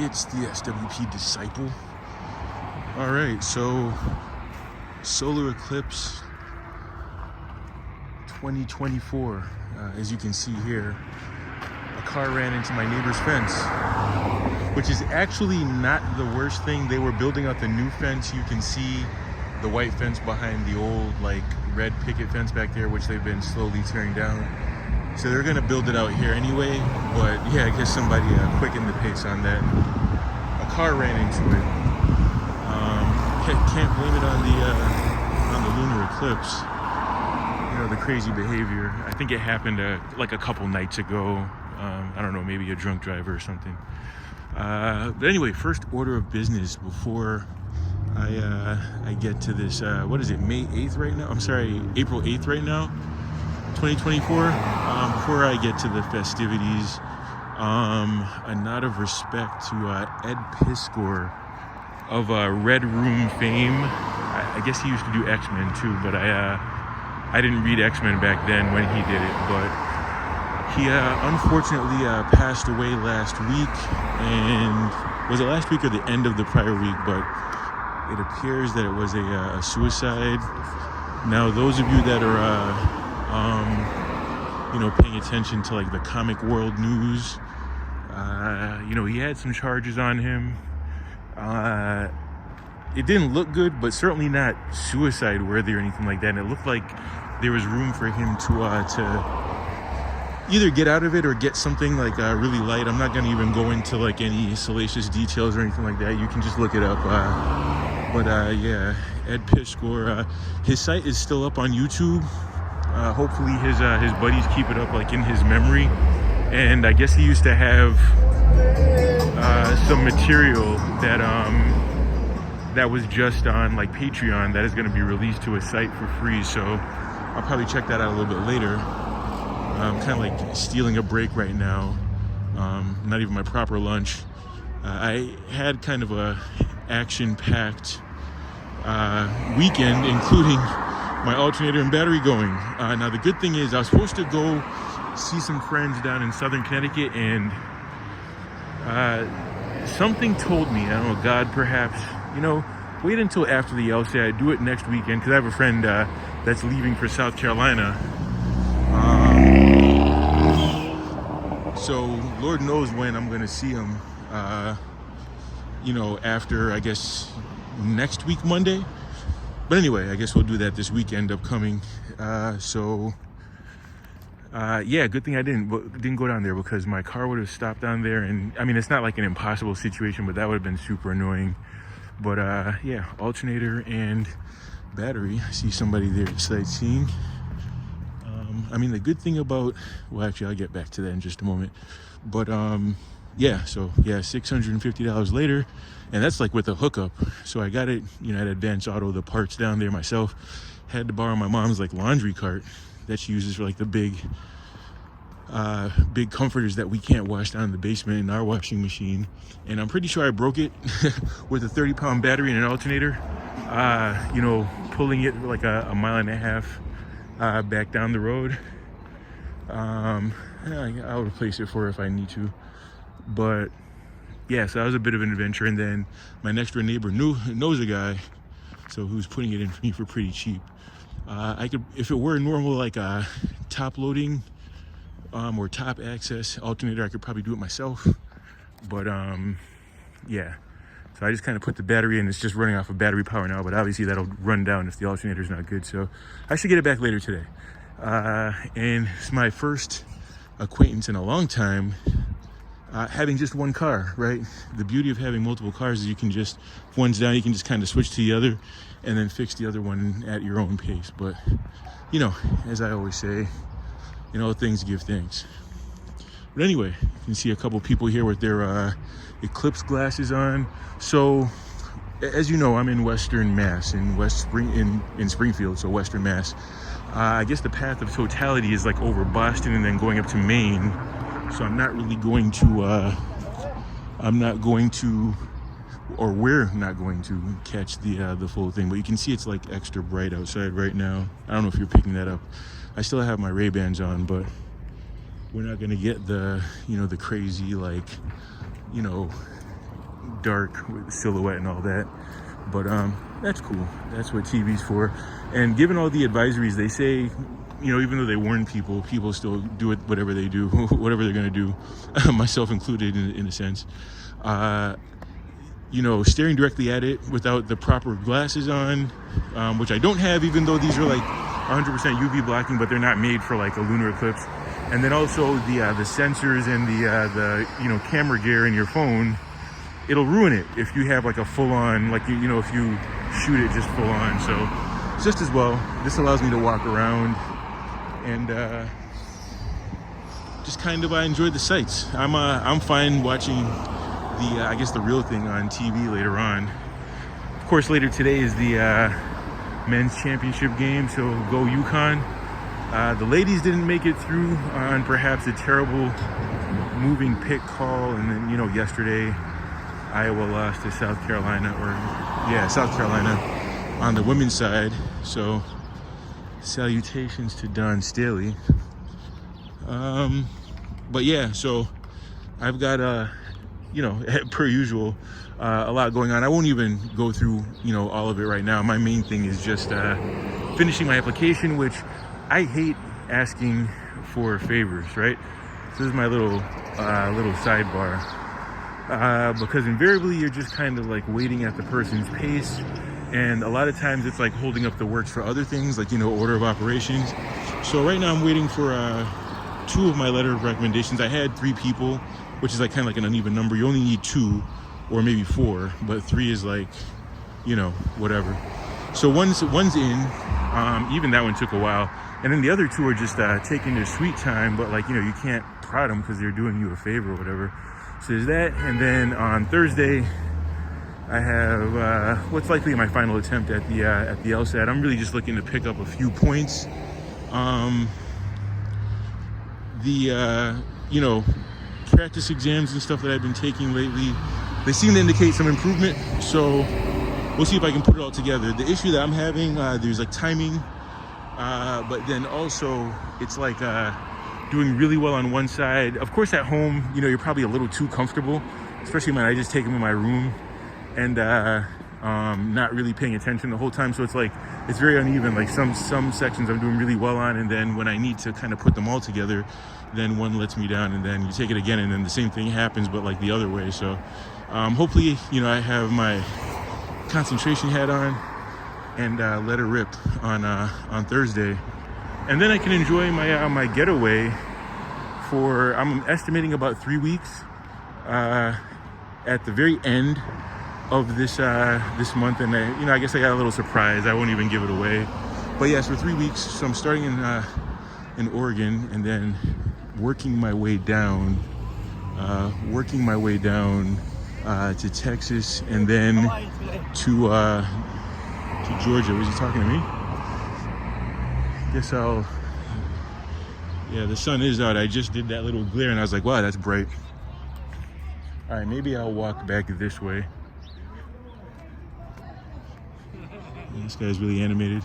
It's the SWP Disciple. All right, so Solar Eclipse 2024. As you can see here, a car ran into my neighbor's fence, which is actually not the worst thing. They were building out the new fence. You can see the white fence behind the old like red picket fence back there, which they've been slowly tearing down. So they're gonna build it out here anyway, but yeah, I guess somebody quickened the pace on that. A car ran into it. Can't blame it on the lunar eclipse. You know, the crazy behavior. I think it happened like a couple nights ago. I don't know, maybe a drunk driver or something. But anyway, first order of business before I get to this. What is it? May 8th right now? I'm sorry, April 8th right now. 2024. Before I get to the festivities, a nod of respect to Ed Piskor of Red Room fame. I guess he used to do X-Men too, but I didn't read X-Men back then when he did it. But he unfortunately passed away last week, and was it last week or the end of the prior week? But it appears that it was a suicide. Now, those of you that are paying attention to like the comic world news, he had some charges on him. It didn't look good, but certainly not suicide worthy or anything like that. And it looked like there was room for him to either get out of it or get something like really light. I'm not going to even go into like any salacious details or anything like that. You can just look it up. Yeah, Ed Piskor. His site is still up on YouTube. Hopefully his buddies keep it up like in his memory. And I guess he used to have some material that was just on like Patreon that is going to be released to his site for free. So I'll probably check that out a little bit later. I'm kind of like stealing a break right now. Not even my proper lunch. I had kind of a action-packed weekend, including my alternator and battery going. Now the good thing is I was supposed to go see some friends down in Southern Connecticut, and something told me, I don't know, God perhaps, wait until after the LC. I do it next weekend because I have a friend that's leaving for South Carolina. So Lord knows when I'm going to see him, after, I guess, next week, Monday. But anyway, I guess we'll do that this weekend upcoming. Good thing I didn't go down there, because my car would have stopped down there. And I mean, it's not like an impossible situation, but that would have been super annoying. But alternator and battery. I see somebody there sightseeing. The good thing about, well, actually, I'll get back to that in just a moment. But $650 later, and that's like with a hookup. So I got it, at Advance Auto, the parts down there myself. Had to borrow my mom's like laundry cart that she uses for like the big comforters that we can't wash down in the basement in our washing machine. And I'm pretty sure I broke it with a 30-pound battery and an alternator, pulling it like a mile and a half back down the road. I'll replace it for her if I need to. But yeah, so that was a bit of an adventure. And then my next door neighbor knows a guy, so who's putting it in for me for pretty cheap. I could, if it were normal like top loading or top access alternator, I could probably do it myself. But so I just kind of put the battery in. It's just running off of battery power now, but obviously that'll run down if the alternator's not good. So I should get it back later today. And it's my first acquaintance in a long time having just one car, right? The beauty of having multiple cars is you can just, if one's down, you can just kind of switch to the other and then fix the other one at your own pace. But, as I always say, things give thanks. But anyway, you can see a couple people here with their Eclipse glasses on. So, as you know, I'm in Western Mass, in Springfield, so Western Mass. I guess the path of totality is like over Boston and then going up to Maine. So we're not going to catch the full thing. But you can see it's like extra bright outside right now. I don't know if you're picking that up. I still have my Ray-Bans on, but we're not going to get the, the crazy, like, dark with the silhouette and all that. But that's cool. That's what TV's for. And given all the advisories, they say, you know, even though they warn people, people still do it, whatever they do, whatever they're going to do, myself included in a sense. You know, staring directly at it without the proper glasses on, which I don't have, even though these are like 100% UV blocking, but they're not made for like a lunar eclipse. And then also the sensors and the you know, camera gear in your phone, it'll ruin it if you have like a full-on, like, you know, if you shoot it just full on. So just as well, this allows me to walk around and just kind of enjoy the sights. I'm fine watching I guess the real thing on TV later on. Of course, later today is the men's championship game, so go UConn. The ladies didn't make it through on perhaps a terrible moving pick call, and then, you know, yesterday Iowa lost to South Carolina, South Carolina on the women's side. So salutations to Don Staley. But yeah, so I've got you know, per usual, a lot going on. I won't even go through, you know, all of it right now. My main thing is just finishing my application, which I hate asking for favors, right? So this is my little sidebar, because invariably you're just kind of like waiting at the person's pace, and a lot of times it's like holding up the works for other things, like, you know, order of operations. So right now I'm waiting for 2 of my letter of recommendations. I had 3 people, which is like kind of like an uneven number. You only need 2 or maybe 4, but 3 is like, you know, whatever. So one's in, even that one took a while. And then the other 2 are just taking their sweet time, but like, you know, you can't prod them because they're doing you a favor or whatever. So there's that. And then on Thursday, I have what's likely my final attempt at the LSAT. I'm really just looking to pick up a few points. You know, practice exams and stuff that I've been taking lately, they seem to indicate some improvement, so we'll see if I can put it all together. The issue that I'm having, there's like timing, but then also it's like doing really well on one side. Of course at home, you know, you're probably a little too comfortable, especially when I just take them in my room and not really paying attention the whole time. So it's like, it's very uneven. Like some sections I'm doing really well on, and then when I need to kind of put them all together, then one lets me down, and then you take it again, and then the same thing happens, but like the other way. So hopefully, you know, I have my concentration hat on and let her rip on Thursday, and then I can enjoy my getaway for, I'm estimating, about 3 weeks at the very end of this month. And you know, I guess I got a little surprise. I won't even give it away, but yes, for 3 weeks. So I'm starting in Oregon, and then working my way down to Texas, and then to Georgia. Was he talking to me? Guess yeah, the sun is out. I just did that little glare and I was like, wow, that's bright. All right, maybe I'll walk back this way. This guy's really animated.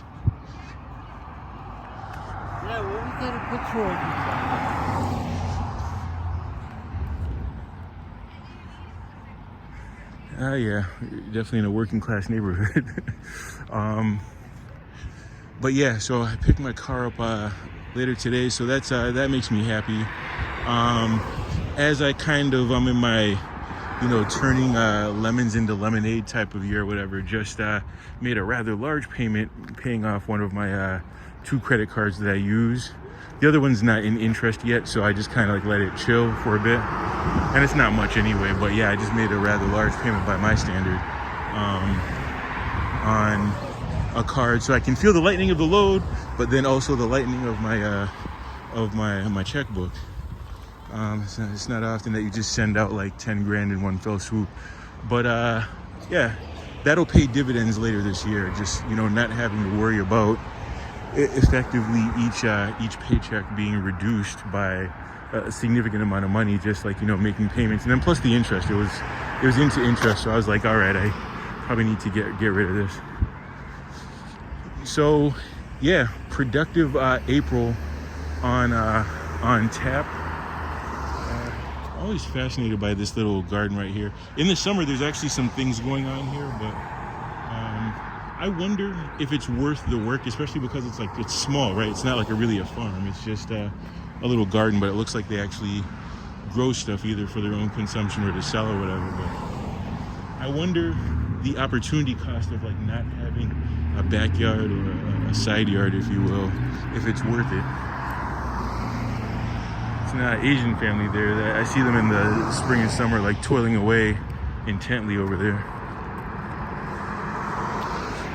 Yeah, what was that a picture of you? Yeah, definitely in a working class neighborhood. But yeah, so I picked my car up later today, so that's that makes me happy. As I I'm in my, you know, turning lemons into lemonade type of year or whatever, just made a rather large payment paying off one of my 2 credit cards that I use. The other one's not in interest yet, so I just kind of like let it chill for a bit. And it's not much anyway, but yeah, I just made a rather large payment by my standard on a card, so I can feel the lightening of the load, but then also the lightening of my checkbook. It's not often that you just send out like 10 grand in one fell swoop, but yeah, that'll pay dividends later this year. Just, you know, not having to worry about effectively each paycheck being reduced by a significant amount of money, just like, you know, making payments, and then plus the interest. It was into interest, so I was like, all right, I probably need to get rid of this. So yeah, productive April on tap. always fascinated by this little garden right here. In the summer, there's actually some things going on here, but I wonder if it's worth the work, especially because it's small, right? It's not like really a farm. It's just a little garden, but it looks like they actually grow stuff either for their own consumption or to sell or whatever. But I wonder the opportunity cost of like not having a backyard or a side yard, if you will, if it's worth it. It's an Asian family there. I see them in the spring and summer like toiling away intently over there.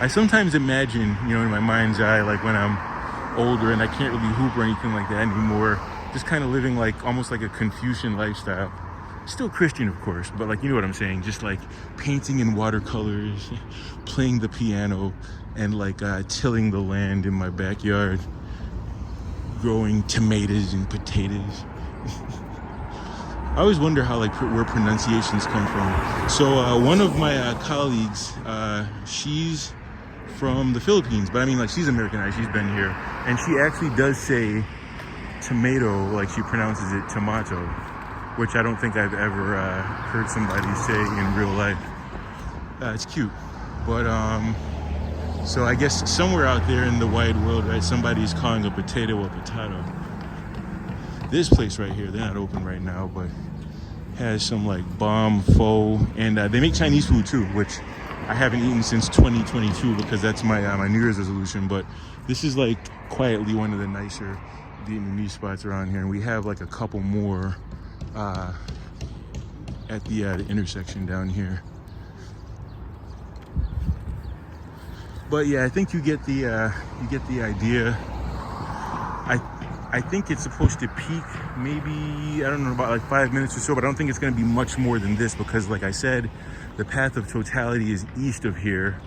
I sometimes imagine, in my mind's eye, like when I'm older and I can't really hoop or anything like that anymore, just kind of living like almost like a Confucian lifestyle. Still Christian, of course, but like, you know what I'm saying? Just like painting in watercolors, playing the piano, and like tilling the land in my backyard, growing tomatoes and potatoes. I always wonder how where pronunciations come from. So one of my colleagues, she's from the Philippines, but I mean, like, she's Americanized, she's been here, and she actually does say tomato like she pronounces it tomato, which I don't think I've ever heard somebody say in real life. It's cute. But so I guess somewhere out there in the wide world, right, somebody's calling a potato a potato. This place right here, they're not open right now, but has some like bomb pho, and they make Chinese food too, which I haven't eaten since 2022 because that's my my New Year's resolution. But this is like quietly one of the nicer Vietnamese spots around here, and we have like a couple more at the intersection down here. But yeah, I think you get the idea. I think it's supposed to peak maybe, I don't know, about like 5 minutes or so, but I don't think it's going to be much more than this because, like I said, the path of totality is east of here.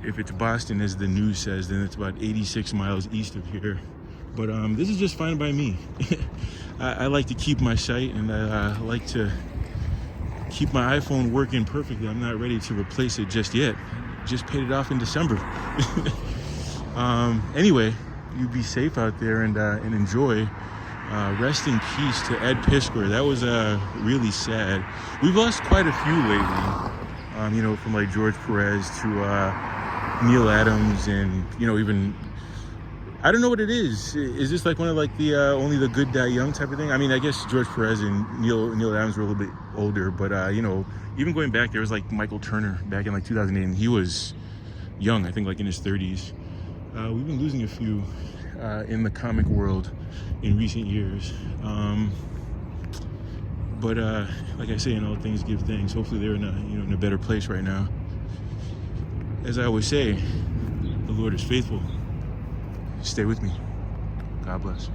If it's Boston, as the news says, then it's about 86 miles east of here. But this is just fine by me. I like to keep my sight, and I like to keep my iPhone working perfectly. I'm not ready to replace it just yet. Just paid it off in December. Anyway, you be safe out there and enjoy. Rest in peace to Ed Piskor. That was really sad. We've lost quite a few lately. From like George Perez to Neil Adams, and even, I don't know what it is. Is this like one of like the only the good die young type of thing? I mean, I guess George Perez and Neil Adams were a little bit older, but even going back, there was like Michael Turner back in like 2008, and he was young, I think like in his 30s. We've been losing a few in the comic world in recent years. But like I say, in all things give thanks. Hopefully they're in a better place right now. As I always say, the Lord is faithful. Stay with me. God bless.